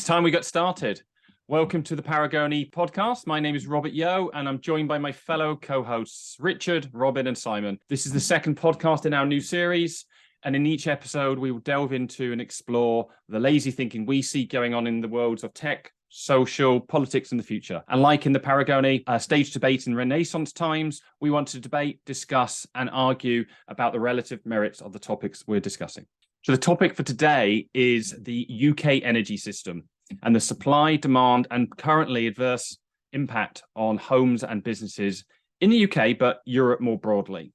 time we got started. Welcome to the Paragone Podcast. My name is Robert Yeo, and I'm joined by my fellow co-hosts, Richard, Robin, and Simon. This is the second podcast in our new series, and in each episode, we will delve into and explore the lazy thinking we see going on in the worlds of tech, social, politics, and the future. And like in the Paragone stage debate in Renaissance times, we want to debate, discuss, and argue about the relative merits of the topics we're discussing. So the topic for today is the UK energy system and the supply, demand, and currently adverse impact on homes and businesses in the UK, but Europe more broadly.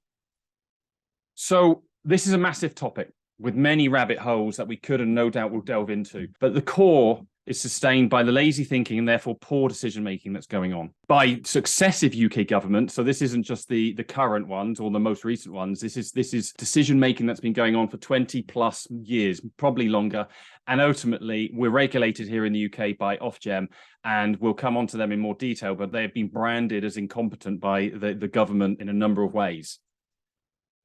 So this is a massive topic with many rabbit holes that we could and no doubt will delve into. But the core is sustained by the lazy thinking and therefore poor decision-making that's going on by successive UK governments. So this isn't just the current ones or the most recent ones. This is decision-making that's been going on for 20 plus years, probably longer. And ultimately, we're regulated here in the UK by Ofgem, and we'll come on to them in more detail, but they've been branded as incompetent by the government in a number of ways.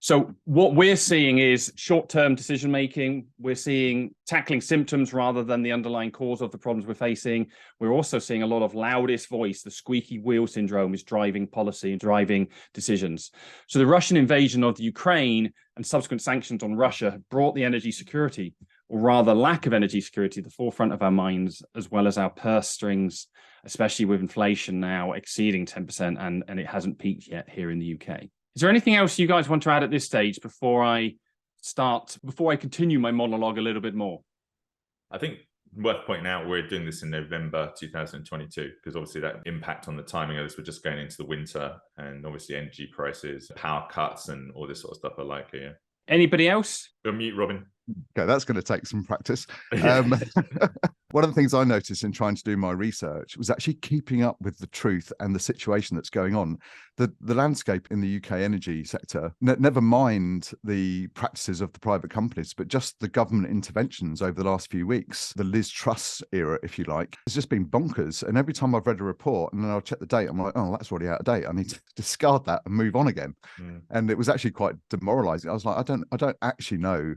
So what we're seeing is short-term decision-making. We're seeing tackling symptoms rather than the underlying cause of the problems we're facing. We're also seeing a lot of loudest voice. The squeaky wheel syndrome is driving policy and driving decisions. So the Russian invasion of the Ukraine and subsequent sanctions on Russia have brought the energy security, or rather lack of energy security, to the forefront of our minds, as well as our purse strings, especially with inflation now exceeding 10%, and it hasn't peaked yet here in the UK. Is there anything else you guys want to add at this stage before I continue my monologue a little bit more? I think worth pointing out, we're doing this in November 2022, because obviously that impact on the timing of this, we're just going into the winter, and obviously energy prices, power cuts, and all this sort of stuff are likely. Yeah. Anybody else? Go mute, Robin. Okay, that's going to take some practice. One of the things I noticed in trying to do my research was actually keeping up with the truth and the situation that's going on. The landscape in the UK energy sector, never mind the practices of the private companies, but just the government interventions over the last few weeks, the Liz Truss era, if you like, has just been bonkers. And every time I've read a report and then I'll check the date, I'm like, oh, that's already out of date. I need to discard that and move on again. And it was actually quite demoralizing. I was like, I don't actually know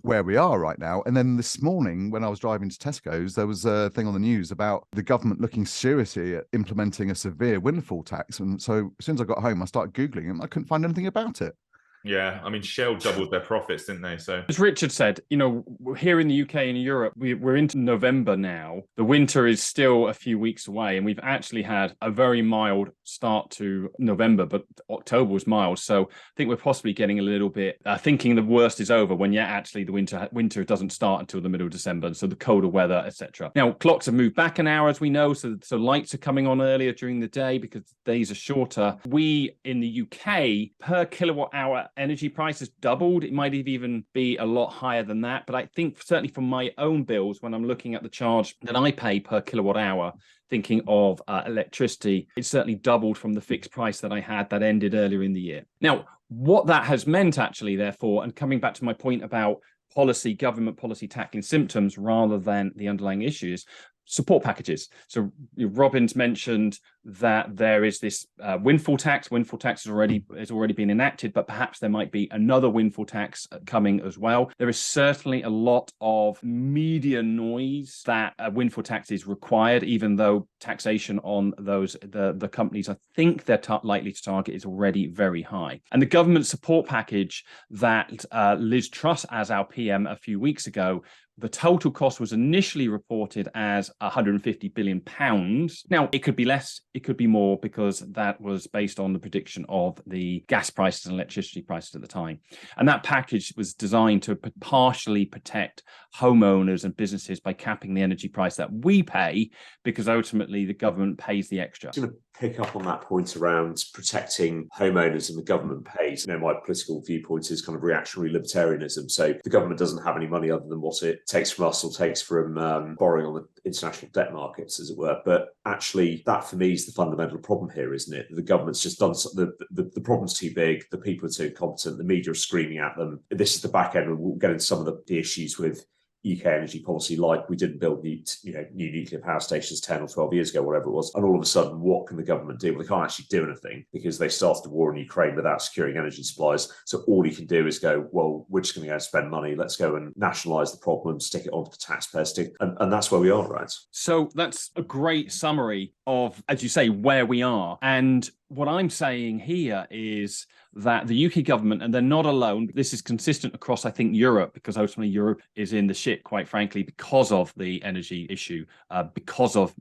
where we are right now. And then this morning, when I was driving to Tesco's, there was a thing on the news about the government looking seriously at implementing a severe windfall tax. And so as soon as I got home, I started Googling it and I couldn't find anything about it. Yeah, I mean, Shell doubled their profits, didn't they? So, as Richard said, here in the UK and Europe, we're into November now. The winter is still a few weeks away, and we've actually had a very mild start to November, but October was mild. So I think we're possibly getting a little bit thinking the worst is over, when actually the winter doesn't start until the middle of December. So the colder weather, etc. Now, clocks have moved back an hour, as we know, so lights are coming on earlier during the day because the days are shorter. We in the UK, per kilowatt hour energy prices doubled. It might even be a lot higher than that. But I think certainly for my own bills, when I'm looking at the charge that I pay per kilowatt hour, thinking of electricity, it certainly doubled from the fixed price that I had that ended earlier in the year. Now, what that has meant actually, therefore, and coming back to my point about government policy tackling symptoms rather than the underlying issues, support packages. So Robin's mentioned that there is this windfall tax. Windfall tax has already been enacted, but perhaps there might be another windfall tax coming as well. There is certainly a lot of media noise that a windfall tax is required, even though taxation on the companies I think they're likely to target is already very high. And the government support package that Liz Truss, as our PM a few weeks ago, the total cost was initially reported as £150 billion. Now, it could be less, it could be more, because that was based on the prediction of the gas prices and electricity prices at the time. And that package was designed to partially protect homeowners and businesses by capping the energy price that we pay, because ultimately the government pays the extra. I'm going to pick up on that point around protecting homeowners and the government pays. My political viewpoint is kind of reactionary libertarianism. So the government doesn't have any money other than what it takes from us or takes from borrowing on the international debt markets, as it were. But actually, that for me is the fundamental problem here, isn't it? The government's just done the problem's too big, the people are too incompetent, the media are screaming at them. This is the back end, and we'll get into some of the issues with UK energy policy like we didn't build new nuclear power stations 10 or 12 years ago, whatever it was. And all of a sudden, what can the government do? Well, they can't actually do anything because they started the war in Ukraine without securing energy supplies. So all you can do is go, well, we're just going to go and spend money. Let's go and nationalise the problem, stick it onto the taxpayers, and that's where we are, right? So that's a great summary of, as you say, where we are. And what I'm saying here is that the UK government, and they're not alone, this is consistent across, I think, Europe, because ultimately Europe is in the shit, quite frankly, because of the energy issue, because of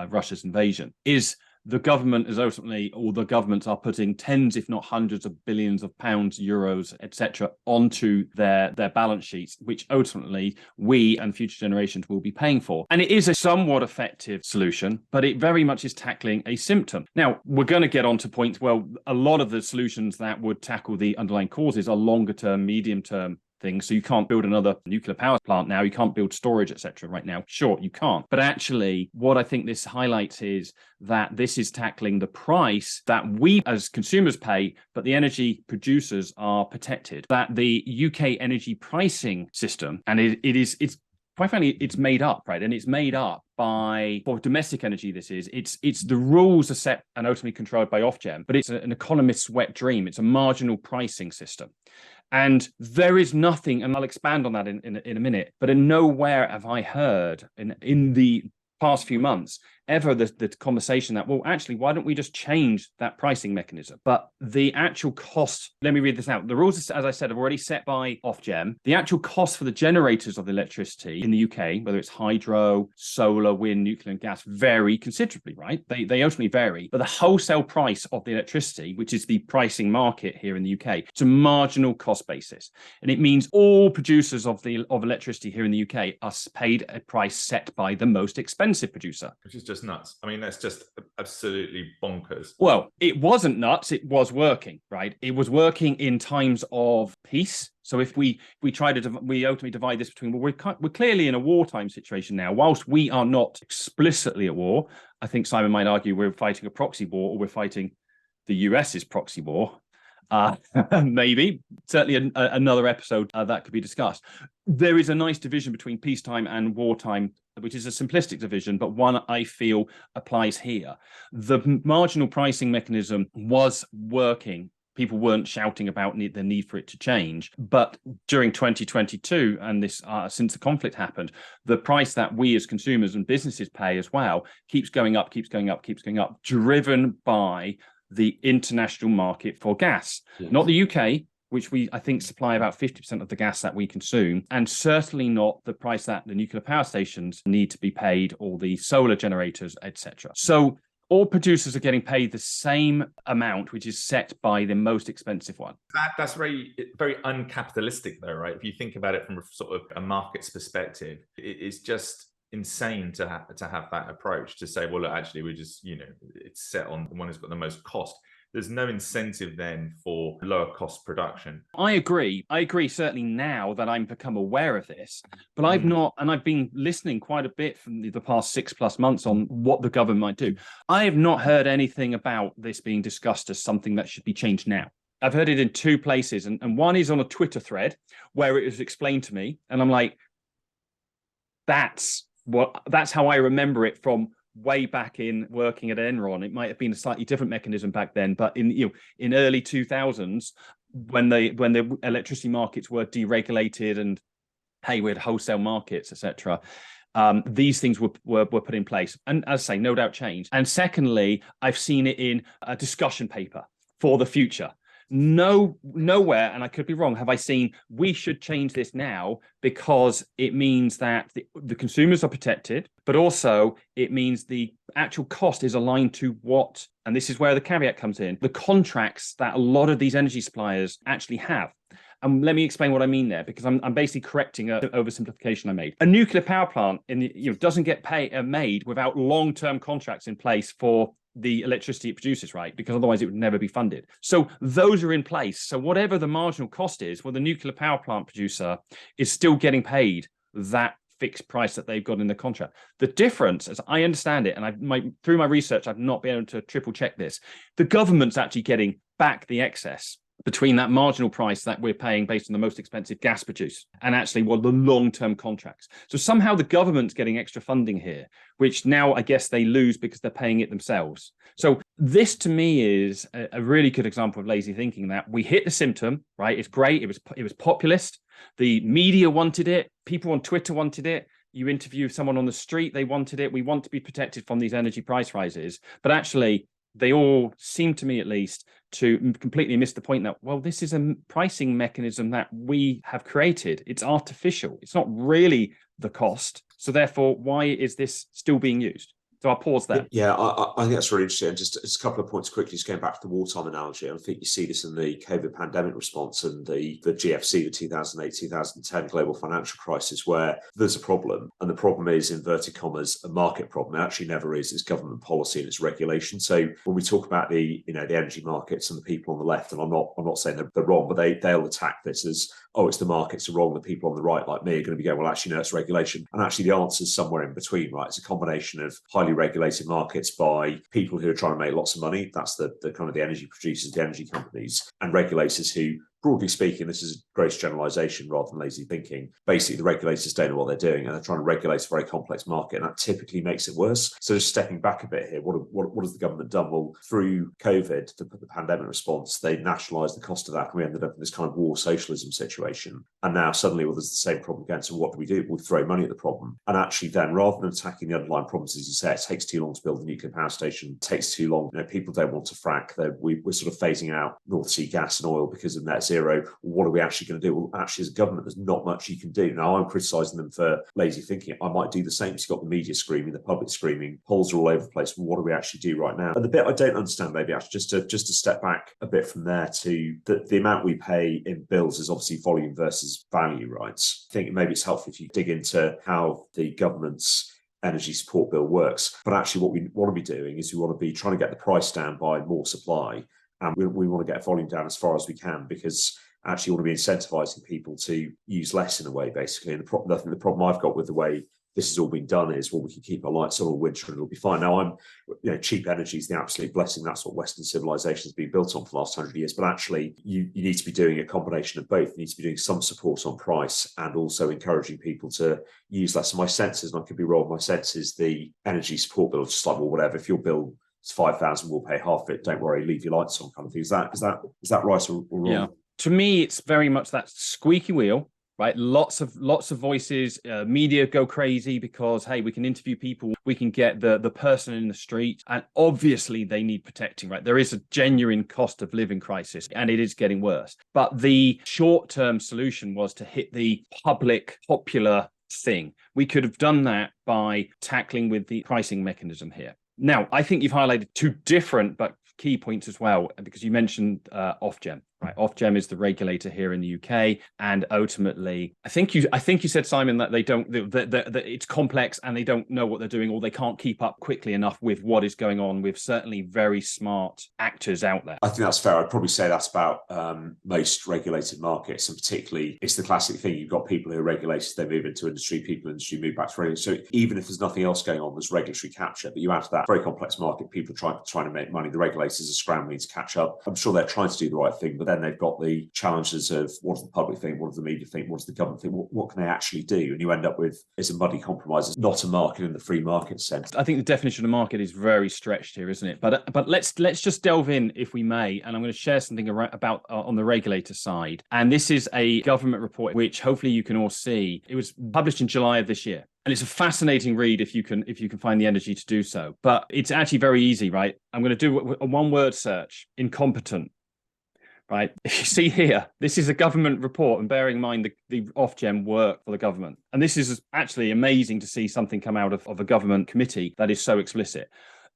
Russia's invasion, is the government is ultimately, or the governments are putting tens, if not hundreds of billions of pounds, euros, etc., onto their balance sheets, which ultimately we and future generations will be paying for. And it is a somewhat effective solution, but it very much is tackling a symptom. Now, we're going to get on to points, well, a lot of the solutions that would tackle the underlying causes are longer term, medium term things. So you can't build another nuclear power plant now. You can't build storage, etc. right now. Sure, you can't. But actually, what I think this highlights is that this is tackling the price that we as consumers pay, but the energy producers are protected. That the UK energy pricing system, and it's quite frankly, it's made up, right? And it's made up by, for domestic energy, it's the rules are set and ultimately controlled by Ofgem, but it's an economist's wet dream. It's a marginal pricing system. And there is nothing, and I'll expand on that in a minute, but in nowhere have I heard in the past few months ever the conversation that, well, actually, why don't we just change that pricing mechanism? But the actual cost, let me read this out. The rules, as I said, are already set by Ofgem. The actual cost for the generators of the electricity in the UK, whether it's hydro, solar, wind, nuclear, and gas, vary considerably, right? They ultimately vary. But the wholesale price of the electricity, which is the pricing market here in the UK, it's a marginal cost basis. And it means all producers of electricity here in the UK are paid a price set by the most expensive producer. Which is just nuts. I mean, that's just absolutely bonkers. Well, it wasn't nuts. It was working, right? It was working in times of peace. So if we try to we ultimately divide this between, well, we're clearly in a wartime situation now. Whilst we are not explicitly at war, I think Simon might argue we're fighting a proxy war, or we're fighting the US's proxy war. Maybe, certainly another episode that could be discussed. There is a nice division between peacetime and wartime, which is a simplistic division, but one I feel applies here. The marginal pricing mechanism was working. People weren't shouting about the need for it to change. But during 2022, and this since the conflict happened, the price that we as consumers and businesses pay as well keeps going up, driven by the international market for gas, not the UK, which I think supply about 50% of the gas that we consume, and certainly not the price that the nuclear power stations need to be paid, or the solar generators, etc. So all producers are getting paid the same amount, which is set by the most expensive one. That's very, very uncapitalistic, though, right? If you think about it from a sort of a market's perspective, it's just insane to have that approach, to say, well, look, actually, we just, it's set on the one who's got the most cost. There's no incentive then for lower cost production. I agree certainly now that I'm become aware of this, but I've not, and I've been listening quite a bit from the past 6+ months on what the government might do. I have not heard anything about this being discussed as something that should be changed now. I've heard it in two places, and one is on a Twitter thread where it was explained to me, and I'm like, that's how I remember it from way back in working at Enron. It might have been a slightly different mechanism back then, but in early 2000s, when the electricity markets were deregulated and we had wholesale markets, etc., these things were put in place, and as I say, no doubt changed. And secondly, I've seen it in a discussion paper for the future. Nowhere, and I could be wrong, have I seen we should change this now because it means that the consumers are protected, but also it means the actual cost is aligned to what, and this is where the caveat comes in, the contracts that a lot of these energy suppliers actually have. And let me explain what I mean there, because I'm basically correcting an oversimplification I made. A nuclear power plant doesn't get made without long-term contracts in place for the electricity it produces, right? Because otherwise it would never be funded. So those are in place. So whatever the marginal cost is, well, the nuclear power plant producer is still getting paid that fixed price that they've got in the contract. The difference, as I understand it, and through my research, I've not been able to triple check this, the government's actually getting back the excess. between that marginal price that we're paying based on the most expensive gas producer and actually what the long-term contracts. So somehow the government's getting extra funding here, which now I guess they lose because they're paying it themselves. So this to me is a really good example of lazy thinking, that we hit the symptom, right? It's great. It was populist. The media wanted it. People on Twitter wanted it. You interview someone on the street, they wanted it. We want to be protected from these energy price rises. But actually, they all seem to me at least to completely miss the point that, well, this is a pricing mechanism that we have created. It's artificial. It's not really the cost. So therefore, why is this still being used? So I'll pause there. Yeah, I think that's really interesting. And just a couple of points quickly, just going back to the wartime analogy. I think you see this in the COVID pandemic response and the GFC, the 2008-2010 global financial crisis, where there's a problem. And the problem is, inverted commas, a market problem. It actually never is. It's government policy and it's regulation. So when we talk about the energy markets and the people on the left, and I'm not saying they're wrong, but they'll attack this as, oh, it's the markets are wrong. The people on the right, like me, are going to be going, well, actually, no, it's regulation. And actually, the answer is somewhere in between, right? It's a combination of highly regulated markets by people who are trying to make lots of money. That's the kind of the energy producers, the energy companies, and regulators who, broadly speaking, this is a gross generalization rather than lazy thinking. Basically, the regulators don't know what they're doing and they're trying to regulate a very complex market, and that typically makes it worse. So just stepping back a bit here, what has the government done? Well, through COVID, the pandemic response, they nationalised the cost of that, and we ended up in this kind of war socialism situation. And now suddenly, well, there's the same problem again. So what do? We throw money at the problem. And actually then, rather than attacking the underlying problems, as you say, it takes too long to build a nuclear power station, it takes too long. People don't want to frack. We're sort of phasing out North Sea gas and oil because of net zero. What are we actually going to do? Well, actually, as a government, there's not much you can do. Now, I'm criticising them for lazy thinking. I might do the same. So you've got the media screaming, the public screaming, polls are all over the place. Well, what do we actually do right now? And the bit I don't understand, maybe actually, just to step back a bit from there, to the amount we pay in bills is obviously volume versus value, right? I think maybe it's helpful if you dig into how the government's energy support bill works. But actually, what we want to be doing is we want to be trying to get the price down by more supply. And we want to get volume down as far as we can, because actually want to be incentivizing people to use less in a way, basically. And I think the problem I've got with the way this has all been done is, well, we can keep our lights on all winter and it'll be fine. Now, cheap energy is the absolute blessing. That's what Western civilization has been built on for the last 100 years. But actually, you need to be doing a combination of both. You need to be doing some support on price and also encouraging people to use less. And my sense is, and I could be wrong, my sense is the energy support bill is just like, well, whatever, if your bill is 5,000, we'll pay half of it. Don't worry, leave your lights on, kind of thing. Is that right or wrong? Yeah. To me, it's very much that squeaky wheel, right? Lots of voices, media go crazy because, hey, we can interview people, we can get the person in the street, and obviously they need protecting, right? There is a genuine cost of living crisis and it is getting worse. But the short-term solution was to hit the popular thing. We could have done that by tackling with the pricing mechanism here. Now, I think you've highlighted two different but key points as well, because you mentioned Ofgem, right? Ofgem is the regulator here in the UK, and ultimately, I think you said, Simon, that they don't, that it's complex and they don't know what they're doing, or they can't keep up quickly enough with what is going on with certainly very smart actors out there. I think that's fair. I'd probably say that's about most regulated markets, and particularly it's the classic thing. You've got people who are regulated, they move into industry, people in industry move back to regulation. So even if there's nothing else going on, there's regulatory capture. But you add to that very complex market, people are trying to make money. The regulators are scrambling to catch up. I'm sure they're trying to do the right thing, but then they've got the challenges of what does the public think, what does the media think, what does the government think, what can they actually do? And you end up with, it's a muddy compromise. It's not a market in the free market sense. I think the definition of market is very stretched here, isn't it? But let's just delve in, if we may, and I'm going to share something about on the regulator side. And this is a government report, which hopefully you can all see. It was published in July of this year. And it's a fascinating read if you can find the energy to do so. But it's actually very easy, right? I'm going to do a one-word search: incompetent. Right. You see here, this is a government report, and bearing in mind the Ofgem work for the government. And this is actually amazing to see something come out of a government committee that is so explicit.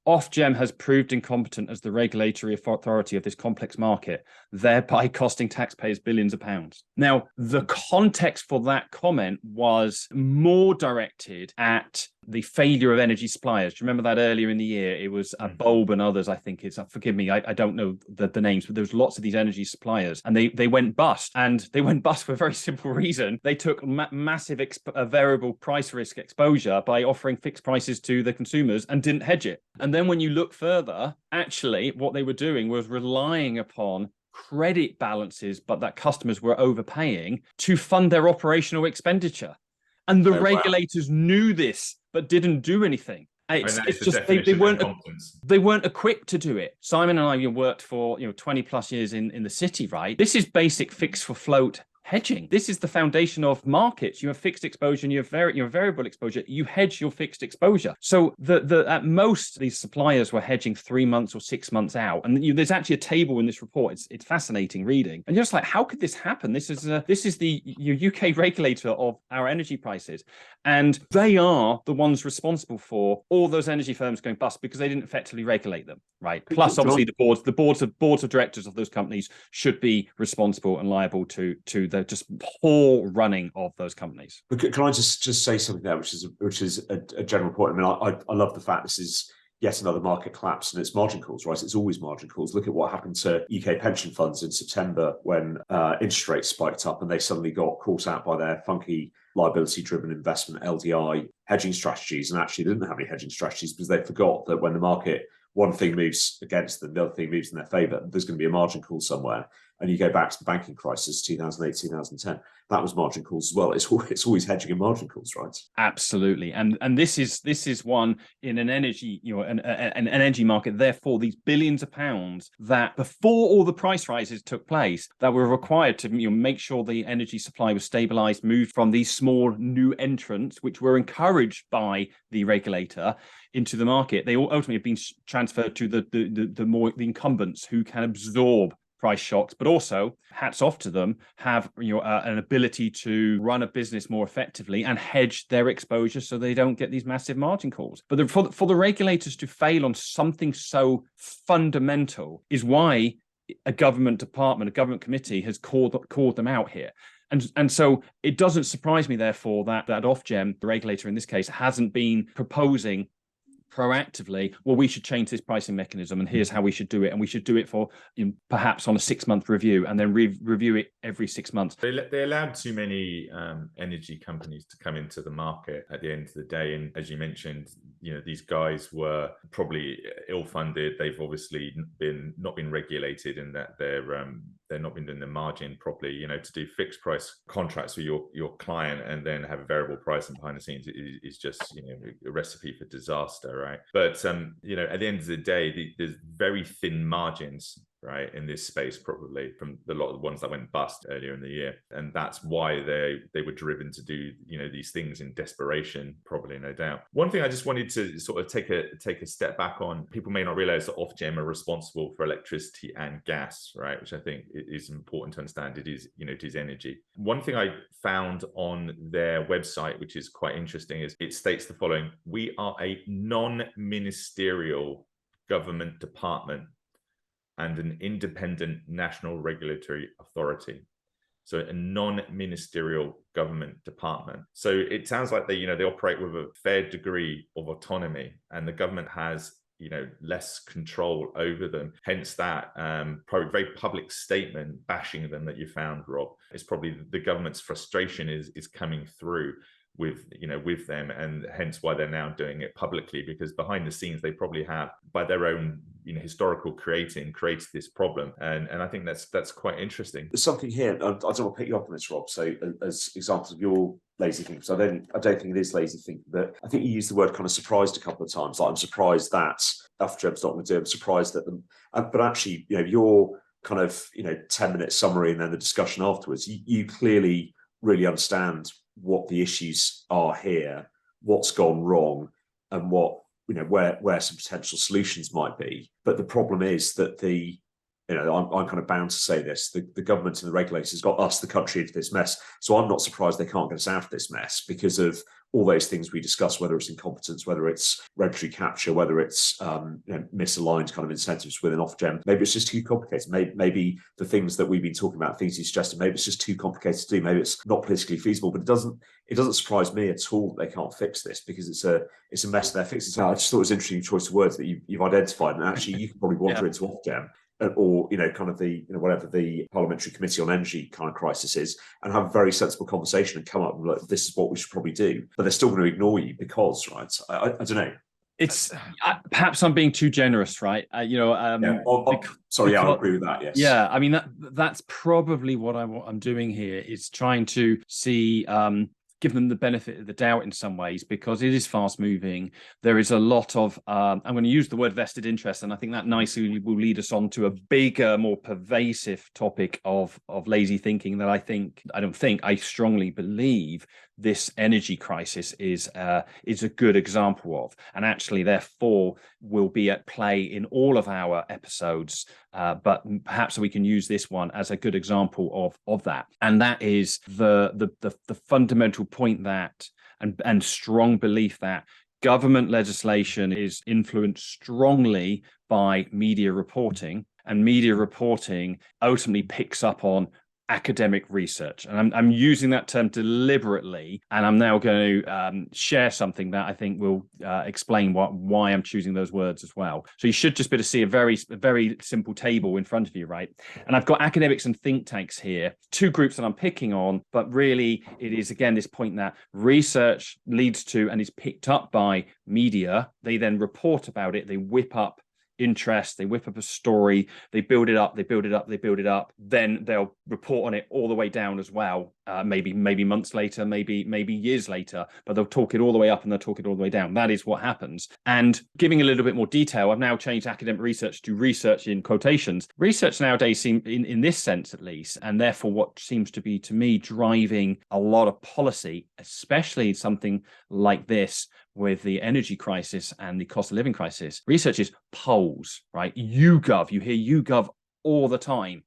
Ofgem has proved incompetent as the regulatory authority of this complex market, thereby costing taxpayers billions of pounds. Now, the context for that comment was more directed at the failure of energy suppliers. Do you remember that earlier in the year? It was Bulb and others, I think it's, forgive me, I don't know the names, but there was lots of these energy suppliers, and they went bust. And they went bust for a very simple reason. They took massive variable price risk exposure by offering fixed prices to the consumers and didn't hedge it. And then when you look further, actually what they were doing was relying upon credit balances, but that customers were overpaying to fund their operational expenditure. And the regulators knew this, but didn't do anything. It's just they weren't equipped to do it. Simon and I worked for 20 plus years in the city, right? This is basic fix for float hedging. This is the foundation of markets. You have fixed exposure and you have variable exposure. You hedge your fixed exposure. So at most these suppliers were hedging 3 months or 6 months out. And there's actually a table in this report. It's fascinating reading. And you're just like, how could this happen? This is the UK regulator of our energy prices, and they are the ones responsible for all those energy firms going bust because they didn't effectively regulate them, right? Plus, obviously, the boards of directors of those companies should be responsible and liable to the just poor running of those companies. But can I just say something there, which is a general point? I mean, I love the fact this is yet another market collapse, and it's margin calls, right? It's always margin calls. Look at what happened to UK pension funds in September when interest rates spiked up and they suddenly got caught out by their funky liability-driven investment LDI hedging strategies, and actually didn't have any hedging strategies because they forgot that when the market, one thing moves against them, the other thing moves in their favour, there's going to be a margin call somewhere. And you go back to the banking crisis, 2008, 2010, that was margin calls as well. It's always hedging and margin calls, right? Absolutely. And this is one in an energy, an energy market, therefore these billions of pounds that before all the price rises took place, that were required to make sure the energy supply was stabilized, moved from these small new entrants, which were encouraged by the regulator, into the market. They all ultimately have been transferred to the incumbents who can absorb price shocks, but also, hats off to them, have an ability to run a business more effectively and hedge their exposure so they don't get these massive margin calls. But for the regulators to fail on something so fundamental is why a government department, a government committee has called them out here. And so it doesn't surprise me, therefore, that Ofgem, the regulator in this case, hasn't been proposing proactively, well, we should change this pricing mechanism and here's how we should do it, and we should do it for perhaps on a 6-month review and then review it every 6 months. They allowed too many energy companies to come into the market at the end of the day, and as you mentioned, these guys were probably ill-funded. They've obviously not been regulated in that they're not been doing the margin properly. To do fixed price contracts with your client and then have a variable pricing behind the scenes is just a recipe for disaster, right? But at the end of the day, there's very thin margins, right, in this space, probably from a lot of the ones that went bust earlier in the year, and that's why they were driven to do these things in desperation, probably, no doubt. One thing I just wanted to sort of take a step back on: people may not realize that Ofgem are responsible for electricity and gas, right, which I think is important to understand. It is energy. One thing I found on their website, which is quite interesting, is it states the following: we are a non-ministerial government department and an independent national regulatory authority. So a non-ministerial government department. So it sounds like they operate with a fair degree of autonomy, and the government has less control over them. Hence that probably very public statement bashing them that you found, Rob. It's probably the government's frustration is coming through with them, and hence why they're now doing it publicly, because behind the scenes they probably have, by their own historical created this problem, and I think that's quite interesting. There's something here. I don't want to pick you up on this, Rob. So as examples of your lazy thinking, so I don't think it is lazy thinking, but I think you used the word kind of surprised a couple of times. Like, I'm surprised that Ofgem's not going to do it. I'm surprised that them, but actually, your kind of 10-minute summary and then the discussion afterwards, you clearly really understand what the issues are here, what's gone wrong, and what where some potential solutions might be. But the problem is that I'm kind of bound to say this: the government and the regulators got us, the country, into this mess. So I'm not surprised they can't get us out of this mess because of all those things we discussed, whether it's incompetence, whether it's regulatory capture, whether it's misaligned kind of incentives within Ofgem. Maybe it's just too complicated. Maybe the things that we've been talking about, things you suggested, maybe it's just too complicated to do. Maybe it's not politically feasible. But it doesn't surprise me at all that they can't fix this, because it's a mess they're fixing. So I just thought it was an interesting choice of words that you've identified, and actually you can probably wander into Ofgem, or kind of the whatever the Parliamentary Committee on Energy kind of crisis is, and have a very sensible conversation and come up with, like, this is what we should probably do. But they're still going to ignore you because, right? I don't know. It's perhaps I'm being too generous, right? Sorry, I agree with that. Yes. Yeah, I mean that's probably what I'm doing here is trying to see, give them the benefit of the doubt in some ways, because it is fast moving. There is a lot of I'm going to use the word vested interest, and I think that nicely will lead us on to a bigger, more pervasive topic of lazy thinking that I strongly believe this energy crisis is a good example of, and actually therefore will be at play in all of our episodes, but perhaps we can use this one as a good example of that. And that is the fundamental point that and strong belief that government legislation is influenced strongly by media reporting, and media reporting ultimately picks up on academic research. And I'm using that term deliberately, and I'm now going to share something that I think will explain why I'm choosing those words as well. So you should just be able to see a very simple table in front of you, right? And I've got academics and think tanks here, two groups that I'm picking on, but really it is, again, this point that research leads to and is picked up by media. They then report about it, they whip up interest, they whip up a story, they build it up, then they'll report on it all the way down as well, maybe months later, maybe years later, but they'll talk it all the way up and they'll talk it all the way down. That is what happens. And giving a little bit more detail, I've now changed academic research to research in quotations. Research nowadays seems, in this sense at least, and therefore what seems to be to me driving a lot of policy, especially something like this with the energy crisis and the cost of living crisis. Research is polls, right? YouGov, you hear YouGov all the time.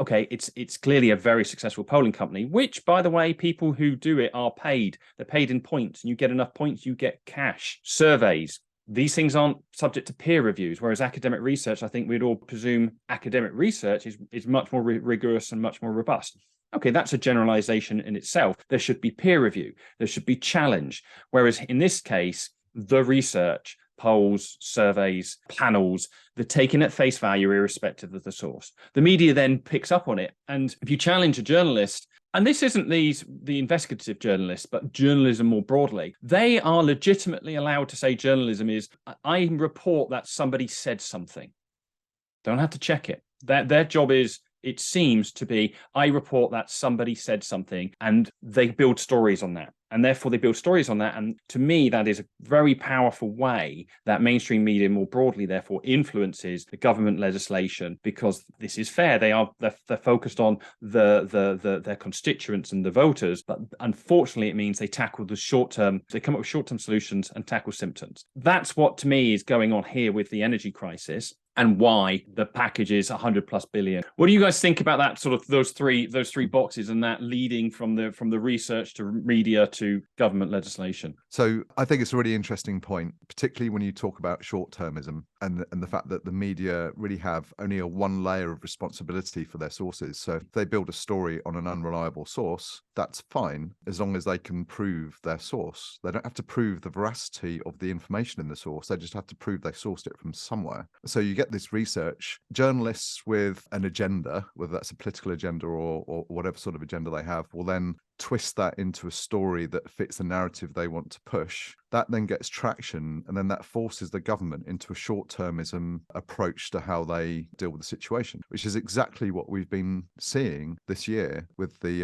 Okay, it's clearly a very successful polling company, which, by the way, people who do it are paid. They're paid in points, and you get enough points, you get cash. Surveys, these things aren't subject to peer reviews, whereas academic research, I think we'd all presume academic research is much more rigorous and much more robust. Okay, that's a generalization in itself. There should be peer review. There should be challenge. Whereas in this case, the research, polls, surveys, panels, they're taken at face value irrespective of the source. The media then picks up on it. And if you challenge a journalist, and this isn't the investigative journalists, but journalism more broadly, they are legitimately allowed to say journalism is, I report that somebody said something. Don't have to check it. Their job is, it seems to be, I report that somebody said something, and they build stories on that. And therefore they build stories on that. And to me, that is a very powerful way that mainstream media more broadly therefore influences the government legislation, because this is fair. They're focused on their constituents and the voters. But unfortunately, it means they tackle the short term, they come up with short-term solutions and tackle symptoms. That's what to me is going on here with the energy crisis, and why the package is 100+ billion. What do you guys think about that, sort of those three boxes, and that leading from the research to media to government legislation? So I think it's a really interesting point, particularly when you talk about short-termism and the fact that the media really have only one layer of responsibility for their sources. So if they build a story on an unreliable source, that's fine, as long as they can prove their source. They don't have to prove the veracity of the information in the source. They just have to prove they sourced it from somewhere. So you get this research, journalists with an agenda, whether that's a political agenda or whatever sort of agenda they have, will then twist that into a story that fits the narrative they want to push. That then gets traction, and then that forces the government into a short-termism approach to how they deal with the situation, which is exactly what we've been seeing this year with the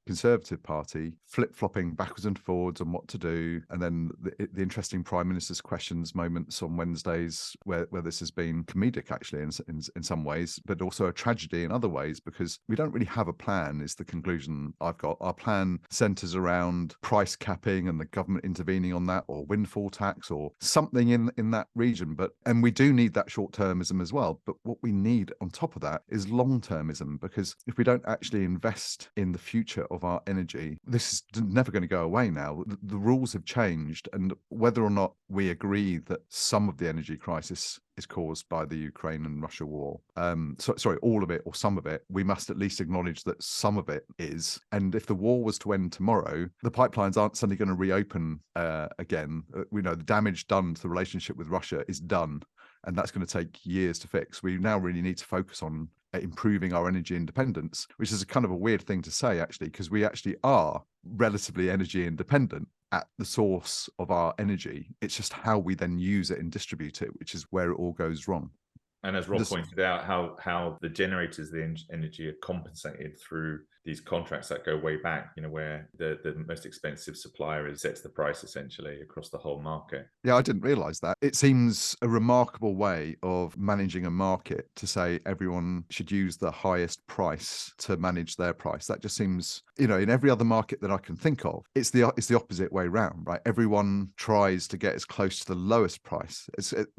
Conservative Party flip-flopping backwards and forwards on what to do. And then the interesting Prime Minister's questions moments on Wednesdays where this has been comedic, actually, in some ways, but also a tragedy in other ways, because we don't really have a plan, is the conclusion I've got. Our plan centres around price capping and the government intervening on that, or windfall tax or something in that region. And we do need that short-termism as well. But what we need on top of that is long-termism, because if we don't actually invest in the future of our energy, this is never going to go away now. The rules have changed, and whether or not we agree that some of the energy crisis is caused by the Ukraine and Russia war, sorry, all of it or some of it, we must at least acknowledge that some of it is. And if the war was to end tomorrow, the pipelines aren't suddenly going to reopen again. We know the damage done to the relationship with Russia is done, and that's going to take years to fix. We now really need to focus on improving our energy independence, which is a kind of a weird thing to say, actually, because we actually are relatively energy independent at the source of our energy. It's just how we then use it and distribute it, which is where it all goes wrong. And as Rob pointed out, how the generators of the energy are compensated through these contracts that go way back, where the most expensive supplier sets the price essentially across the whole market. Yeah, I didn't realize that. It seems a remarkable way of managing a market to say everyone should use the highest price to manage their price. That just seems, in every other market that I can think of, it's the opposite way round, right? Everyone tries to get as close to the lowest price.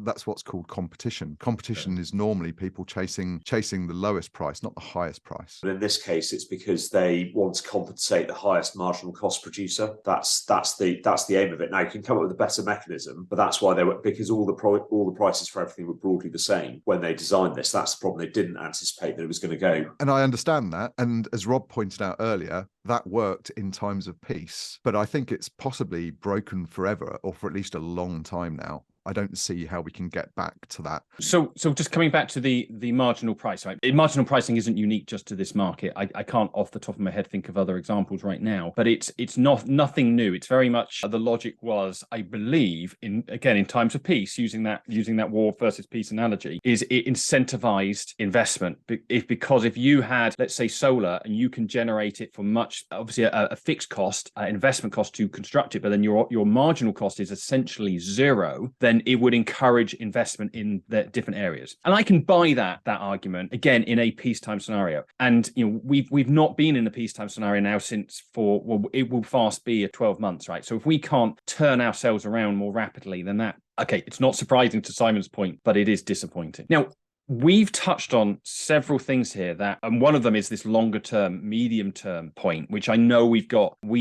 That's what's called competition. Competition is normally people chasing the lowest price, not the highest price. But in this case, it's because they want to compensate the highest marginal cost producer. That's the aim of it. Now you can come up with a better mechanism, but that's why because all the prices for everything were broadly the same when they designed this. That's the problem. They didn't anticipate that it was going to go. And I understand that. And as Rob pointed out earlier, that worked in times of peace, but I think it's possibly broken forever, or for at least a long time now. I don't see how we can get back to that. So just coming back to the marginal price, right? Marginal pricing isn't unique just to this market. I can't off the top of my head think of other examples right now, but it's nothing new. It's very much the logic was, I believe, in times of peace, using that war versus peace analogy, is it incentivized investment. Because if you had, let's say, solar and you can generate it for much, obviously a fixed cost, investment cost to construct it, but then your marginal cost is essentially zero, then it would encourage investment in the different areas. And I can buy that argument, again, in a peacetime scenario. And we've not been in a peacetime scenario now it will fast be 12 months, right? So if we can't turn ourselves around more rapidly than that, okay, it's not surprising to Simon's point, but it is disappointing. Now, we've touched on several things here and one of them is this longer term, medium term point, which I know we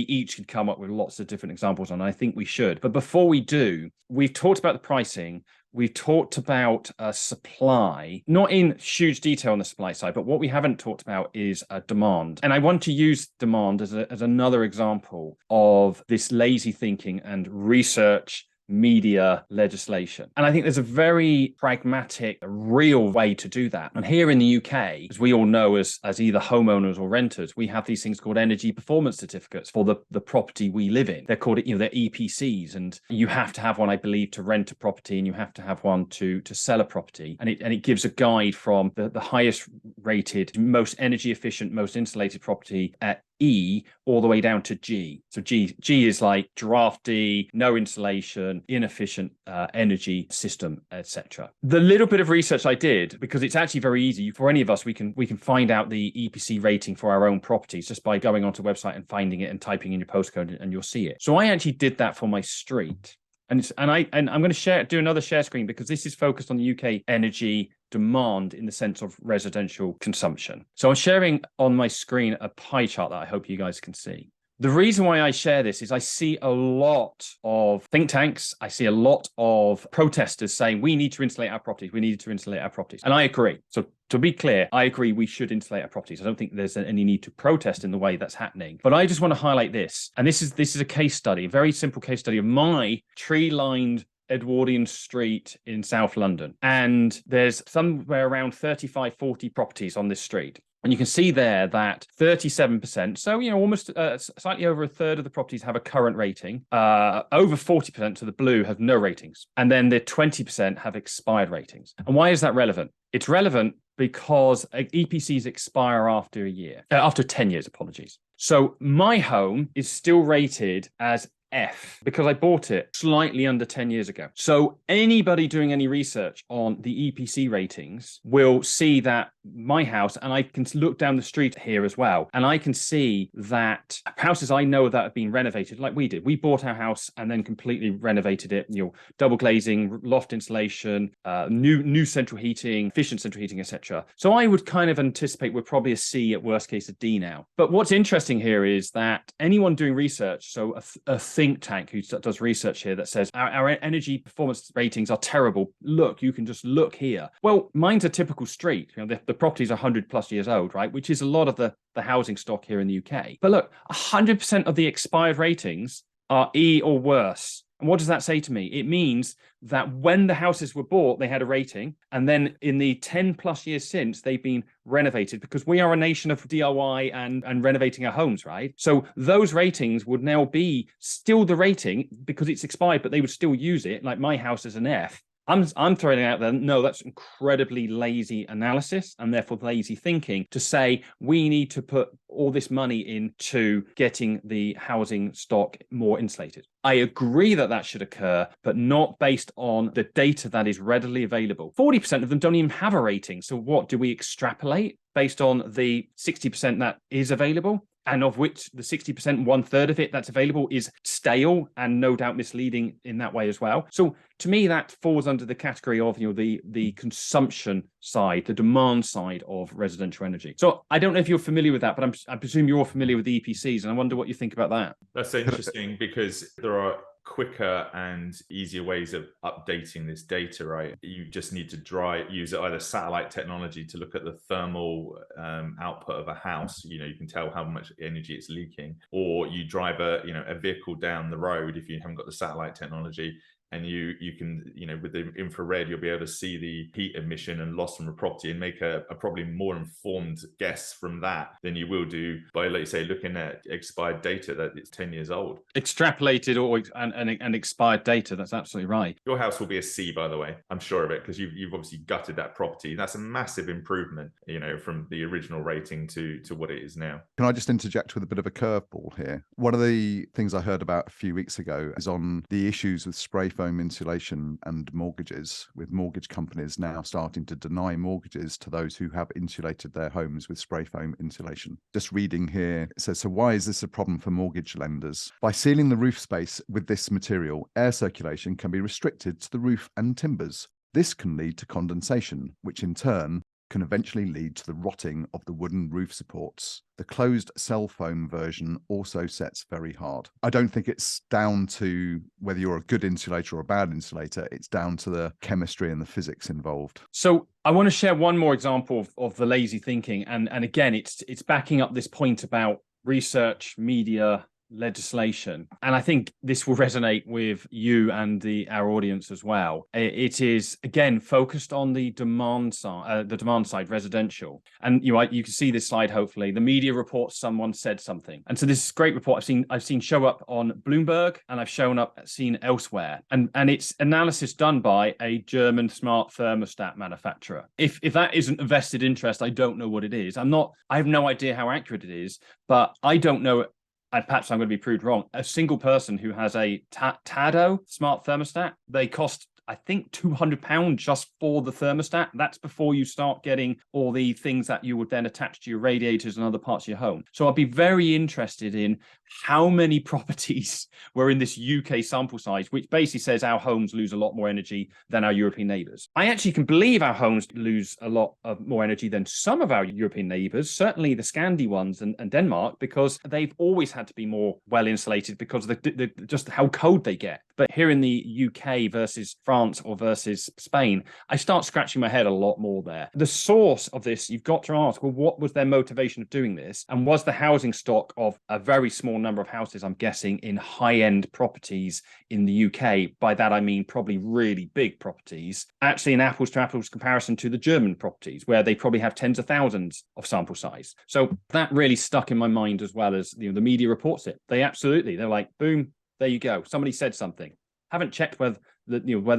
each could come up with lots of different examples on. I think we should. But before we do, we've talked about the pricing. We've talked about supply, not in huge detail on the supply side, but what we haven't talked about is demand. And I want to use demand as another example of this lazy thinking and research media legislation. And I think there's a very pragmatic, real way to do that. And here in the UK, as we all know, as either homeowners or renters, we have these things called energy performance certificates for the property we live in. They're called, they're EPCs, and you have to have one, I believe, to rent a property, and you have to have one to sell a property. And it gives a guide from the highest rated, most energy efficient, most insulated property at E all the way down to G. So G is like draft D, no insulation, inefficient energy system, etc. The little bit of research I did, because it's actually very easy for any of us, we can find out the EPC rating for our own properties just by going onto a website and finding it and typing in your postcode, and you'll see it. So I actually did that for my street. And I'm going to do another share screen, because this is focused on the UK energy demand in the sense of residential consumption. So I'm sharing on my screen a pie chart that I hope you guys can see. The reason why I share this is I see a lot of think tanks. I see a lot of protesters saying we need to insulate our properties. We need to insulate our properties. And I agree. So to be clear, I agree we should insulate our properties. I don't think there's any need to protest in the way that's happening. But I just want to highlight this. And this is a case study, a very simple case study of my tree-lined Edwardian Street in South London. And there's somewhere around 35, 40 properties on this street. And you can see there that 37%, so, almost slightly over a third of the properties have a current rating. Over 40% to the blue have no ratings. And then the 20% have expired ratings. And why is that relevant? It's relevant because EPCs expire after 10 years, apologies. So my home is still rated as F because I bought it slightly under 10 years ago. So anybody doing any research on the EPC ratings will see that my house, and I can look down the street here as well, and I can see that houses I know that have been renovated like we did. We bought our house and then completely renovated it, double glazing, loft insulation, new central heating, efficient central heating, etc. So I would kind of anticipate we're probably a C, at worst case a D now. But what's interesting here is that anyone doing research, so a think tank who does research here that says our energy performance ratings are terrible. Look, you can just look here. Well, mine's a typical street. The property's 100 plus years old, right? Which is a lot of the housing stock here in the UK. But look, 100% of the expired ratings are E or worse. And what does that say to me? It means that when the houses were bought, they had a rating. And then in the 10 plus years since, they've been renovated, because we are a nation of DIY and renovating our homes, right? So those ratings would now be still the rating because it's expired, but they would still use it. Like my house is an F. I'm throwing it out there. No, that's incredibly lazy analysis and therefore lazy thinking to say we need to put all this money into getting the housing stock more insulated. I agree that that should occur, but not based on the data that is readily available. 40% of them don't even have a rating. So what do we extrapolate based on the 60% that is available? And of which the 60%, 1/3 of it that's available is stale and no doubt misleading in that way as well. So to me, that falls under the category of the consumption side, the demand side of residential energy. So I don't know if you're familiar with that, but I presume you're familiar with the EPCs, and I wonder what you think about that. That's interesting because there are quicker and easier ways of updating this data, right? You just need to use either satellite technology to look at the thermal output of a house. You can tell how much energy it's leaking, or you drive a vehicle down the road if you haven't got the satellite technology. And you can, with the infrared, you'll be able to see the heat emission and loss from a property and make a probably more informed guess from that than you will do by, like you say, looking at expired data that it's 10 years old. Extrapolated and expired data. That's absolutely right. Your house will be a C, by the way. I'm sure of it, because you've obviously gutted that property. That's a massive improvement, from the original rating to what it is now. Can I just interject with a bit of a curveball here? One of the things I heard about a few weeks ago is on the issues with spray foam insulation and mortgages, with mortgage companies now starting to deny mortgages to those who have insulated their homes with spray foam insulation. Just reading here, it says, so why is this a problem for mortgage lenders? By sealing the roof space with this material, air circulation can be restricted to the roof and timbers. This can lead to condensation, which in turn can eventually lead to the rotting of the wooden roof supports. The closed cell foam version also sets very hard. I don't think it's down to whether you're a good insulator or a bad insulator. It's down to the chemistry and the physics involved. So I want to share one more example of the lazy thinking. And again, it's backing up this point about research, media, legislation, and I think this will resonate with you and our audience as well. It is again focused on the demand side, residential, and you can see this slide. Hopefully, the media reports someone said something, and so this great report I've seen show up on Bloomberg, and I've seen elsewhere, and it's analysis done by a German smart thermostat manufacturer. If that isn't a vested interest, I don't know what it is. I have no idea how accurate it is, but I don't know. And perhaps I'm going to be proved wrong. A single person who has a Tado smart thermostat, they cost, I think, £200 just for the thermostat. That's before you start getting all the things that you would then attach to your radiators and other parts of your home. So I'd be very interested in how many properties were in this UK sample size, which basically says our homes lose a lot more energy than our European neighbours. I actually can believe our homes lose a lot of more energy than some of our European neighbours, certainly the Scandi ones and Denmark, because they've always had to be more well insulated because of just how cold they get. But here in the UK versus France or versus Spain, I start scratching my head a lot more there. The source of this, you've got to ask, well, what was their motivation of doing this? And was the housing stock of a very small number of houses, I'm guessing, in high-end properties in the UK, by that I mean probably really big properties, actually an apples-to-apples comparison to the German properties, where they probably have tens of thousands of sample size. So that really stuck in my mind, as well as the media reports it. They're like, boom, there you go. Somebody said something. Haven't checked whether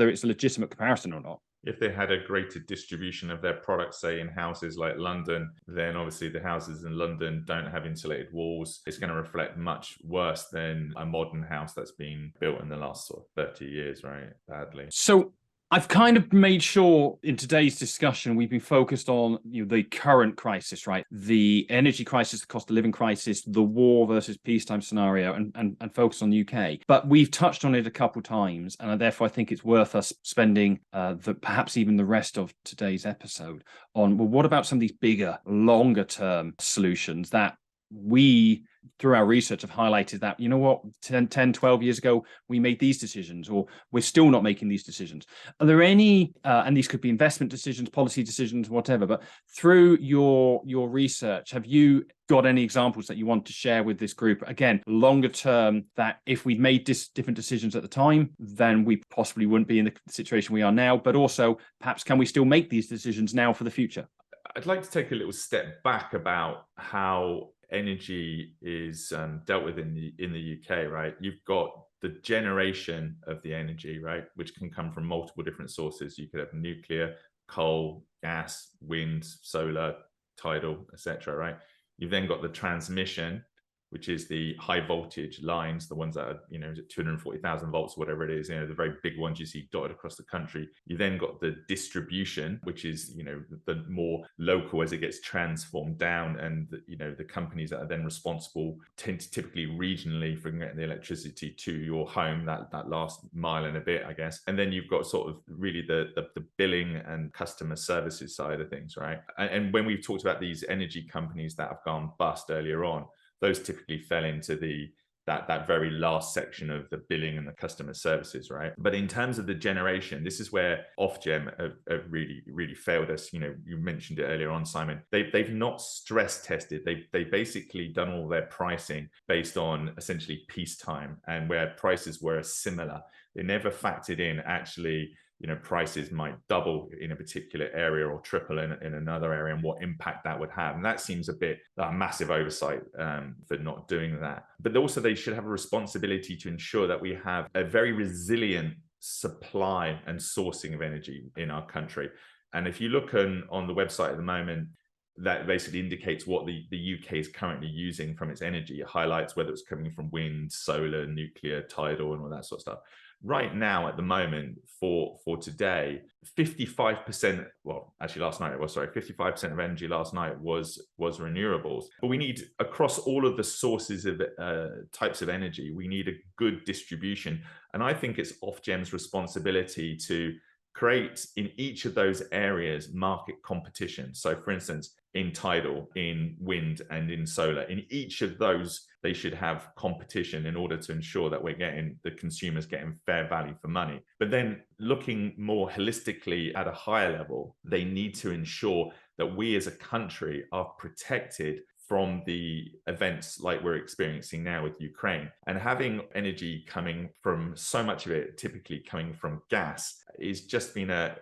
it's a legitimate comparison or not. If they had a greater distribution of their products, say in houses like London, then obviously the houses in London don't have insulated walls. It's going to reflect much worse than a modern house that's been built in the last sort of 30 years, right? Badly. So I've kind of made sure in today's discussion, we've been focused on the current crisis, right? The energy crisis, the cost of living crisis, the war versus peacetime scenario, and focus on the UK. But we've touched on it a couple of times, and therefore I think it's worth us spending perhaps even the rest of today's episode on, well, what about some of these bigger, longer term solutions that we through our research have highlighted that, you know what, 10, 12 years ago, we made these decisions, or we're still not making these decisions. Are there any, and these could be investment decisions, policy decisions, whatever, but through your research, have you got any examples that you want to share with this group? Again, longer term, that if we'd made different decisions at the time, then we possibly wouldn't be in the situation we are now, but also perhaps can we still make these decisions now for the future? I'd like to take a little step back about how energy is dealt with in the UK, right? You've got the generation of the energy, right, which can come from multiple different sources. You could have nuclear, coal, gas, wind, solar, tidal, etc., right? You've then got the transmission, which is the high voltage lines, the ones that are, 240,000 volts, whatever it is, the very big ones you see dotted across the country. You then got the distribution, which is, the more local as it gets transformed down, and, the companies that are then responsible tend to typically regionally for getting the electricity to your home, that last mile and a bit, I guess. And then you've got sort of really the billing and customer services side of things, right? And when we've talked about these energy companies that have gone bust earlier on, those typically fell into that very last section of the billing and the customer services, right? But in terms of the generation, this is where Ofgem have really, really failed us. You mentioned it earlier on, Simon. They've not stress tested. They basically done all their pricing based on essentially peacetime, and where prices were similar. They never factored in actually, prices might double in a particular area or triple in another area, and what impact that would have. And that seems a bit a massive oversight for not doing that. But also they should have a responsibility to ensure that we have a very resilient supply and sourcing of energy in our country. And if you look on the website at the moment, that basically indicates what the UK is currently using from its energy. It highlights whether it's coming from wind, solar, nuclear, tidal, and all that sort of stuff. Right now, at the moment, for today, 55%, well, actually last night it was, 55% of energy last night was renewables. But we need, across all of the sources of types of energy, we need a good distribution. And I think it's Ofgem's responsibility to create in each of those areas market competition. So for instance, in tidal, in wind, and in solar, in each of those, they should have competition in order to ensure that we're getting the consumers getting fair value for money. But then looking more holistically at a higher level, they need to ensure that we as a country are protected from the events like we're experiencing now with Ukraine. And having energy coming from, so much of it typically coming from gas, is just been a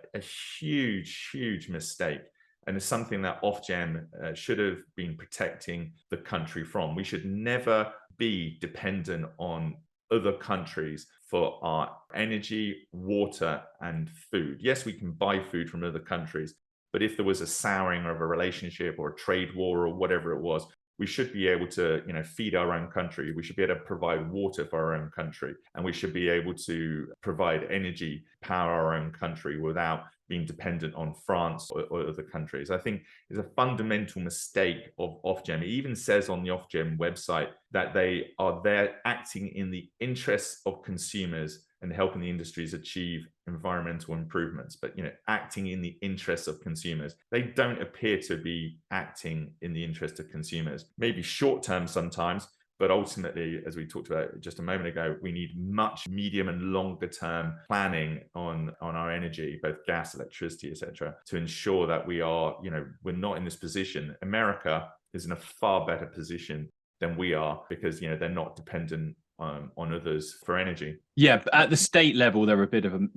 huge mistake. And it's something that Ofgem should have been protecting the country from. We should never be dependent on other countries for our energy, water, and food. Yes, we can buy food from other countries, but if there was a souring of a relationship or a trade war or whatever it was, we should be able to, feed our own country. We should be able to provide water for our own country, and we should be able to provide energy, power our own country without being dependent on France or other countries. I think it's a fundamental mistake of Ofgem. It even says on the Ofgem website that they are there acting in the interests of consumers and helping the industries achieve environmental improvements, but acting in the interests of consumers. They don't appear to be acting in the interest of consumers. Maybe short term sometimes, but ultimately, as we talked about just a moment ago, we need much medium and longer term planning on our energy, both gas, electricity, etc., to ensure that we are, we're not in this position. America is in a far better position than we are because, they're not dependent on others for energy. Yeah, but at the state level,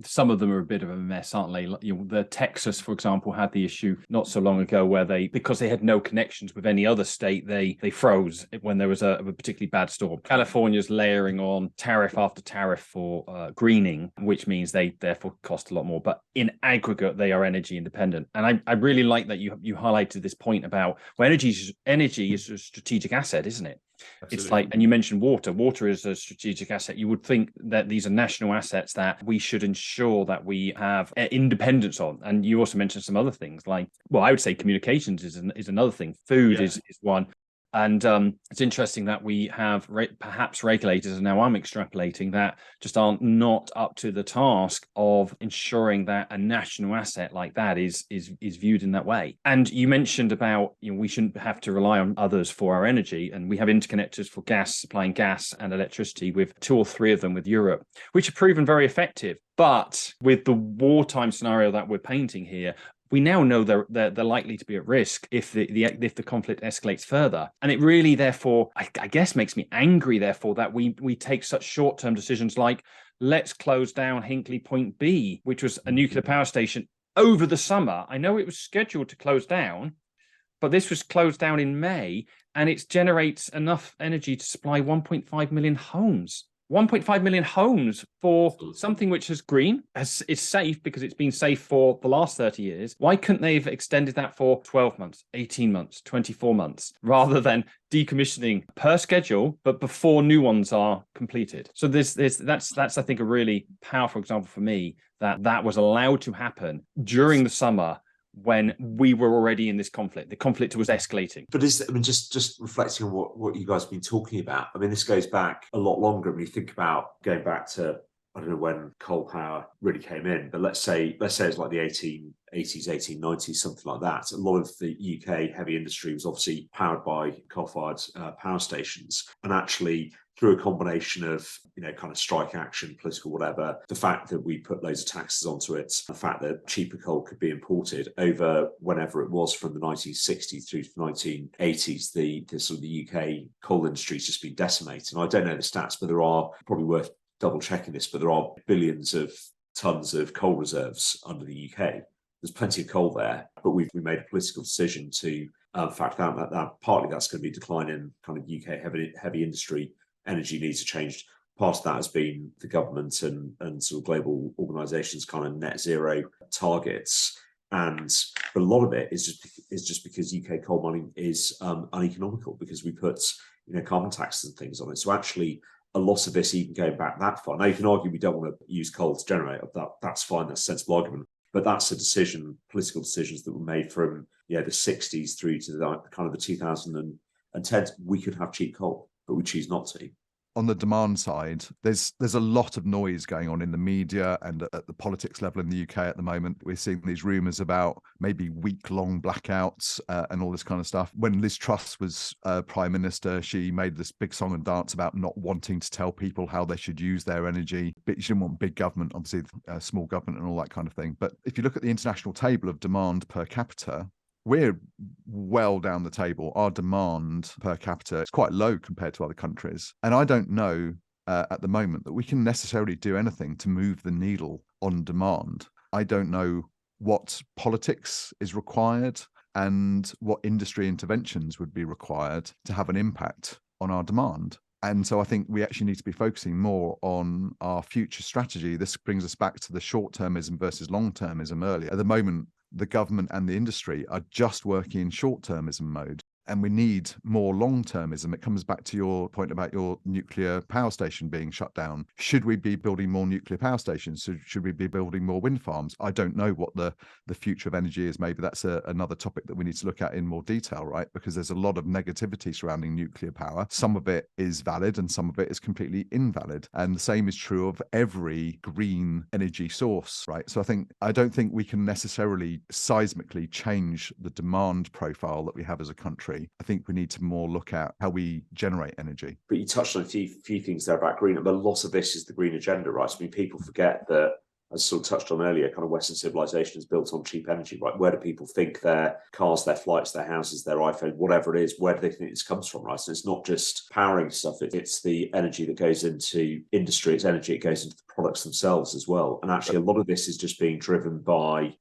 some of them are a bit of a mess, aren't they? The Texas, for example, had the issue not so long ago where because they had no connections with any other state, they froze when there was a particularly bad storm. California's layering on tariff after tariff for greening, which means they therefore cost a lot more. But in aggregate, they are energy independent. And I really like that you highlighted this point about energy is a strategic asset, isn't it? Absolutely. It's like, and you mentioned water. Water is a strategic asset. You would think that these are national assets that we should ensure that we have independence on. And you also mentioned some other things like, well, I would say communications is another thing. Food is one. And it's interesting that we have perhaps regulators, and now I'm extrapolating, that just aren't not up to the task of ensuring that a national asset like that is viewed in that way. And you mentioned about, we shouldn't have to rely on others for our energy, and we have interconnectors for gas, supplying gas and electricity, with 2 or 3 of them with Europe, which have proven very effective. But with the wartime scenario that we're painting here, we now know they're likely to be at risk if the conflict escalates further. And it really, therefore, I guess makes me angry, therefore, that we take such short-term decisions like, let's close down Hinkley Point B, which was a nuclear power station, over the summer. I know it was scheduled to close down, but this was closed down in May, and it generates enough energy to supply 1.5 million homes. 1.5 million homes for something which is green, is safe because it's been safe for the last 30 years. Why couldn't they have extended that for 12 months, 18 months, 24 months, rather than decommissioning per schedule, but before new ones are completed? So that's I think a really powerful example for me, that was allowed to happen during the summer, when we were already in this conflict. The conflict was escalating. But just reflecting on what you guys have been talking about, this goes back a lot longer. When you think about going back to, I don't know when coal power really came in, but let's say it's like the 1880s, 1890s, something like that. A lot of the UK heavy industry was obviously powered by coal-fired power stations, and actually through a combination of, kind of strike action, political whatever, the fact that we put loads of taxes onto it, the fact that cheaper coal could be imported over whenever it was from the 1960s through to the 1980s, the sort of the UK coal industry has just been decimated. And I don't know the stats, but there are, probably worth double checking this, but there are billions of tons of coal reserves under the UK. There's plenty of coal there, but we made a political decision to factor out that partly that's going to be a decline in kind of UK heavy industry. Energy needs to change. Part of that has been the government and sort of global organisations' kind of net zero targets, but a lot of it is just because UK coal mining is uneconomical, because we put carbon taxes and things on it. So actually, a lot of this, even going back that far. Now you can argue we don't want to use coal to generate. That's fine. That's a sensible argument. But that's a decision, political decisions that were made from the 60s through to the kind of the 2010s. We could have cheap coal, but we choose not to. On the demand side, there's a lot of noise going on in the media and at the politics level in the UK at the moment. We're seeing these rumours about maybe week-long blackouts and all this kind of stuff. When Liz Truss was Prime Minister, she made this big song and dance about not wanting to tell people how they should use their energy. But she didn't want big government, obviously small government and all that kind of thing. But if you look at the international table of demand per capita, we're well down the table. Our demand per capita is quite low compared to other countries. And I don't know at the moment that we can necessarily do anything to move the needle on demand. I don't know what politics is required and what industry interventions would be required to have an impact on our demand. And so I think we actually need to be focusing more on our future strategy. This brings us back to the short-termism versus long-termism earlier. At the moment, the government and the industry are just working in short-termism mode, and we need more long-termism. It comes back to your point about your nuclear power station being shut down. Should we be building more nuclear power stations? Should we be building more wind farms? I don't know what the future of energy is. Maybe that's another topic that we need to look at in more detail, right? Because there's a lot of negativity surrounding nuclear power. Some of it is valid and some of it is completely invalid. And the same is true of every green energy source, right? So I don't think we can necessarily seismically change the demand profile that we have as a country. I think we need to more look at how we generate energy. But you touched on a few things there about green, but a lot of this is the green agenda, right? I mean, people forget that, as sort of touched on earlier, kind of Western civilization is built on cheap energy, right? Where do people think their cars, their flights, their houses, their iPhone, whatever it is, where do they think this comes from, right? So it's not just powering stuff, it's the energy that goes into industry, it's energy that goes into the products themselves as well. And actually, a lot of this is just being driven by,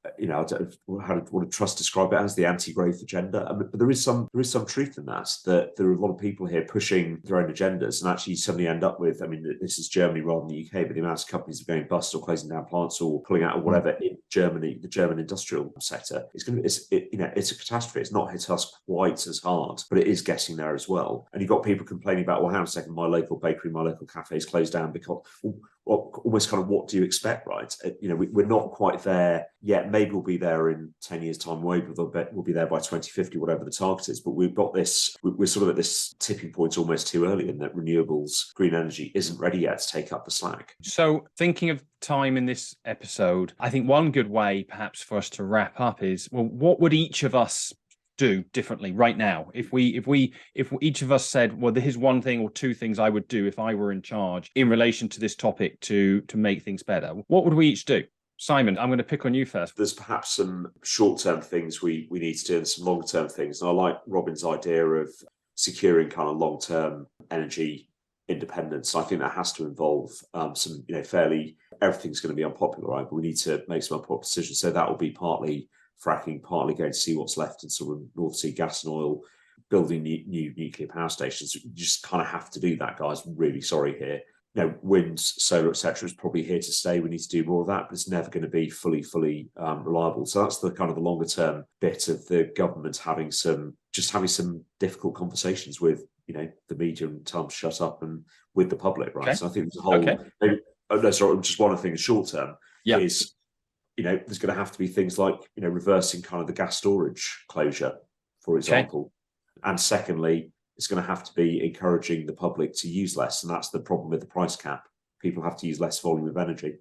what would Truss describe it as, the anti-growth agenda? But there is some truth in that there are a lot of people here pushing their own agendas, and actually you suddenly end up with, this is Germany rather than the UK, but the amount of companies that are going bust or closing down plants or pulling out or whatever in Germany, the German industrial sector, it's a catastrophe. It's not hit us quite as hard, but it is getting there as well. And you've got people complaining about, well, hang on a second, my local bakery, my local cafe is closed down because, almost kind of what do you expect, right? We're not quite there yet. Maybe we'll be there in 10 years' time. Maybe we'll be there by 2050, whatever the target is. But we've got this, we're sort of at this tipping point almost too early in that renewables, green energy isn't ready yet to take up the slack. So thinking of time in this episode, I think one good way perhaps for us to wrap up is, well, what would each of us do differently right now? If each of us said, well, here's one thing or two things I would do if I were in charge in relation to this topic to make things better, what would we each do? Simon, I'm going to pick on you first. There's perhaps some short-term things we need to do and some longer-term things. And I like Robin's idea of securing kind of long-term energy independence. I think that has to involve some, everything's going to be unpopular, right? But we need to make some unpopular decisions. So that will be partly fracking, partly going to see what's left in sort of North Sea gas and oil, building new nuclear power stations. You just kind of have to do that, guys. I'm really sorry here. Wind, solar, etc. is probably here to stay. We need to do more of that, but it's never going to be fully reliable. So that's the kind of the longer term bit of the government having some difficult conversations with the media and time to shut up and with the public, right? Okay. So I think there's a whole. Just one of the things short term is. There's going to have to be things like, reversing kind of the gas storage closure, for example. Okay. And secondly, it's going to have to be encouraging the public to use less. And that's the problem with the price cap. People have to use less volume of energy.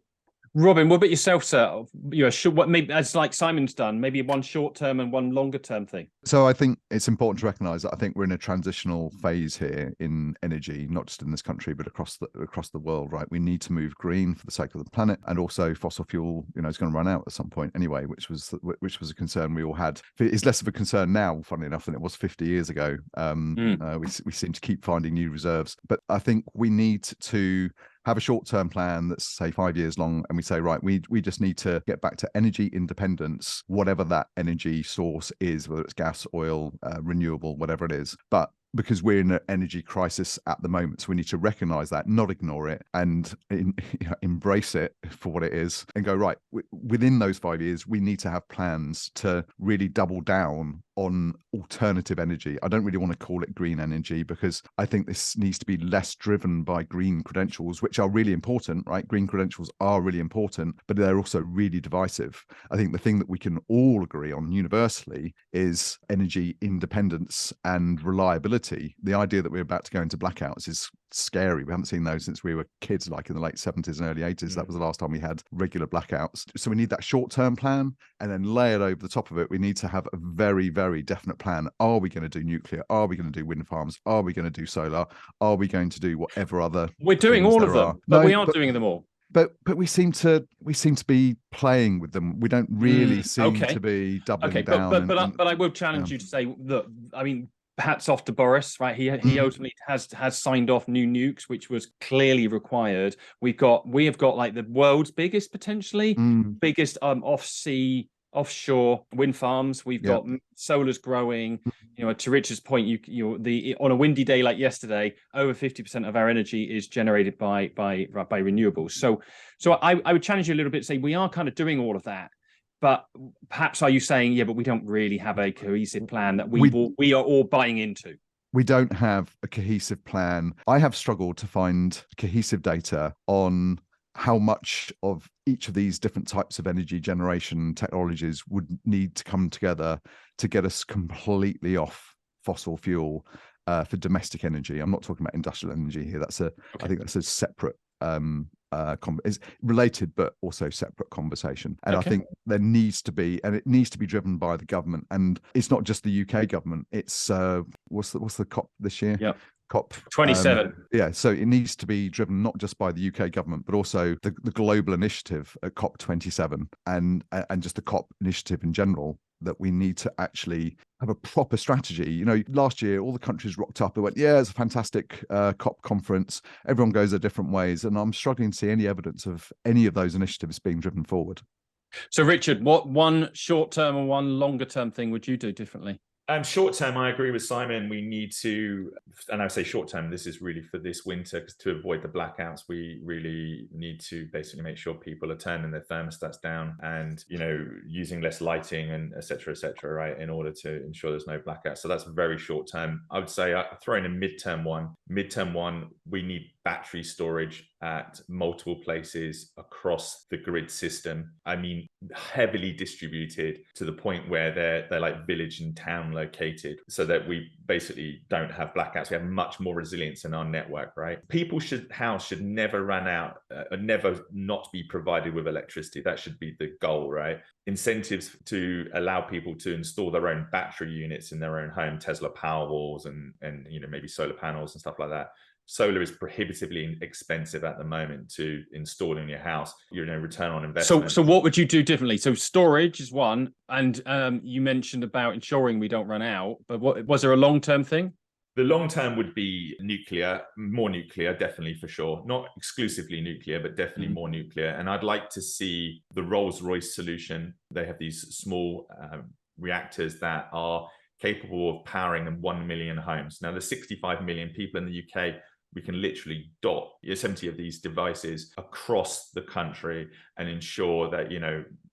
Robin, what about yourself, sir? Maybe as like Simon's done, maybe one short term and one longer term thing. So I think it's important to recognise that I think we're in a transitional phase here in energy, not just in this country but across the world. Right, we need to move green for the sake of the planet, and also fossil fuel, is going to run out at some point anyway, which was a concern we all had. It's less of a concern now, funnily enough, than it was 50 years ago. We seem to keep finding new reserves, but I think we need to have a short-term plan that's, say, 5 years long, and we say, right, we just need to get back to energy independence, whatever that energy source is, whether it's gas, oil, renewable, whatever it is. But because we're in an energy crisis at the moment, so we need to recognise that, not ignore it, and embrace it for what it is, and go, right, within those 5 years, we need to have plans to really double down on alternative energy. I don't really want to call it green energy, because I think this needs to be less driven by green credentials, which are really important, right? Green credentials are really important, but they're also really divisive. I think the thing that we can all agree on universally is energy independence and reliability. The idea that we're about to go into blackouts is scary. We haven't seen those since we were kids, like in the late 70s and early 80s. That was the last time we had regular blackouts. So we need that short-term plan, and then layered over the top of it, we need to have a very, very definite plan. Are we going to do nuclear? Are we going to do wind farms? Are we going to do solar? Are we going to do whatever other? We're doing all of them, but we aren't doing them all. But we seem to be playing with them. We don't really seem to be doubling down. But I will challenge you to say, look, I mean, hats off to Boris, right? He ultimately has signed off new nukes, which was clearly required. We have got like the world's biggest, potentially biggest offshore wind farms. We've got solar's growing. To Richard's point, on a windy day like yesterday, over 50% of our energy is generated by renewables. So I would challenge you a little bit to say we are kind of doing all of that. But perhaps are you saying, but we don't really have a cohesive plan that we are all buying into? We don't have a cohesive plan. I have struggled to find cohesive data on how much of each of these different types of energy generation technologies would need to come together to get us completely off fossil fuel for domestic energy. I'm not talking about industrial energy here. I think that's a separate is related but also separate conversation, and I think there needs to be, and it needs to be driven by the government, and it's not just the UK government. It's what's the COP this year? COP 27. So it needs to be driven not just by the UK government, but also the global initiative at COP 27 and just the COP initiative in general, that we need to actually have a proper strategy. Last year, all the countries rocked up and went, it's a fantastic COP conference. Everyone goes their different ways. And I'm struggling to see any evidence of any of those initiatives being driven forward. So, Richard, what one short-term and one longer-term thing would you do differently? Short term, I agree with Simon. We need to, and I say short term, this is really for this winter, because to avoid the blackouts, we really need to basically make sure people are turning their thermostats down and, using less lighting and et cetera, right, in order to ensure there's no blackouts. So that's very short term. I would say I throw in a midterm one. Midterm one, we need battery storage at multiple places across the grid system. I mean, heavily distributed to the point where they're like village and town located, so that we basically don't have blackouts. We have much more resilience in our network, right? People's house should never run out, never not be provided with electricity. That should be the goal, right? Incentives to allow people to install their own battery units in their own home, Tesla Powerwalls and maybe solar panels and stuff like that. Solar is prohibitively expensive at the moment to install in your house. Return on investment. So what would you do differently? So storage is one, and you mentioned about ensuring we don't run out. But what was there a long-term thing? The long term would be nuclear, more nuclear, definitely for sure. Not exclusively nuclear, but definitely more nuclear. And I'd like to see the Rolls-Royce solution. They have these small reactors that are capable of powering 1 million homes. Now, there's 65 million people in the UK. We can literally dot 70 of these devices across the country and ensure that,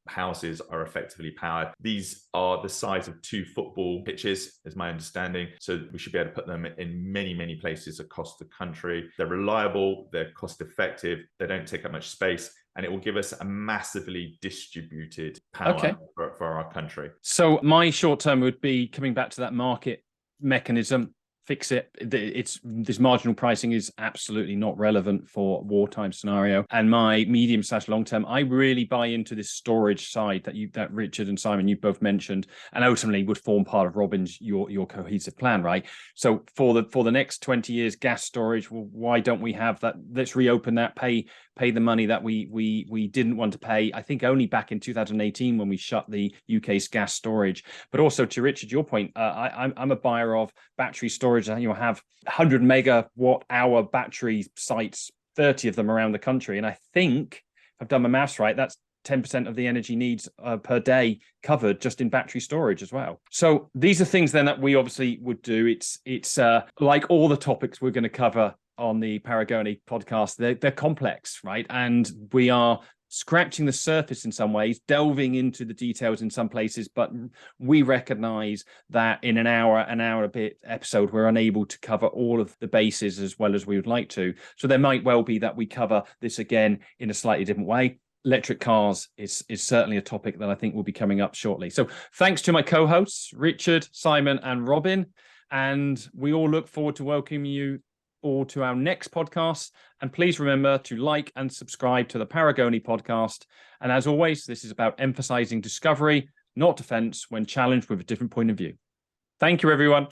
houses are effectively powered. These are the size of 2 football pitches, is my understanding. So we should be able to put them in many, many places across the country. They're reliable, they're cost effective, they don't take up much space, and it will give us a massively distributed power for our country. So my short term would be coming back to that market mechanism. Fix it. This marginal pricing is absolutely not relevant for wartime scenario. And my medium/long term, I really buy into this storage side that Richard and Simon you both mentioned, and ultimately would form part of Robin's your cohesive plan, right? So for the next 20 years, gas storage. Well, why don't we have that? Let's reopen that. Pay the money that we didn't want to pay. I think only back in 2018 when we shut the UK's gas storage. But also to Richard, your point, I'm a buyer of battery storage. You have 100 megawatt hour battery sites, 30 of them around the country. And I think, if I've done my maths right, that's 10% of the energy needs per day covered just in battery storage as well. So these are things then that we obviously would do. It's like all the topics we're going to cover on the Paragone podcast, they're complex, right? And we are scratching the surface in some ways, delving into the details in some places, but we recognize that in an hour and a bit episode, we're unable to cover all of the bases as well as we would like to. So there might well be that we cover this again in a slightly different way. Electric cars is certainly a topic that I think will be coming up shortly. So thanks to my co-hosts, Richard, Simon, and Robin. And we all look forward to welcoming you all to our next podcast. And please remember to like and subscribe to the Paragone Podcast. And as always, this is about emphasizing discovery, not defense, when challenged with a different point of view. Thank you, everyone.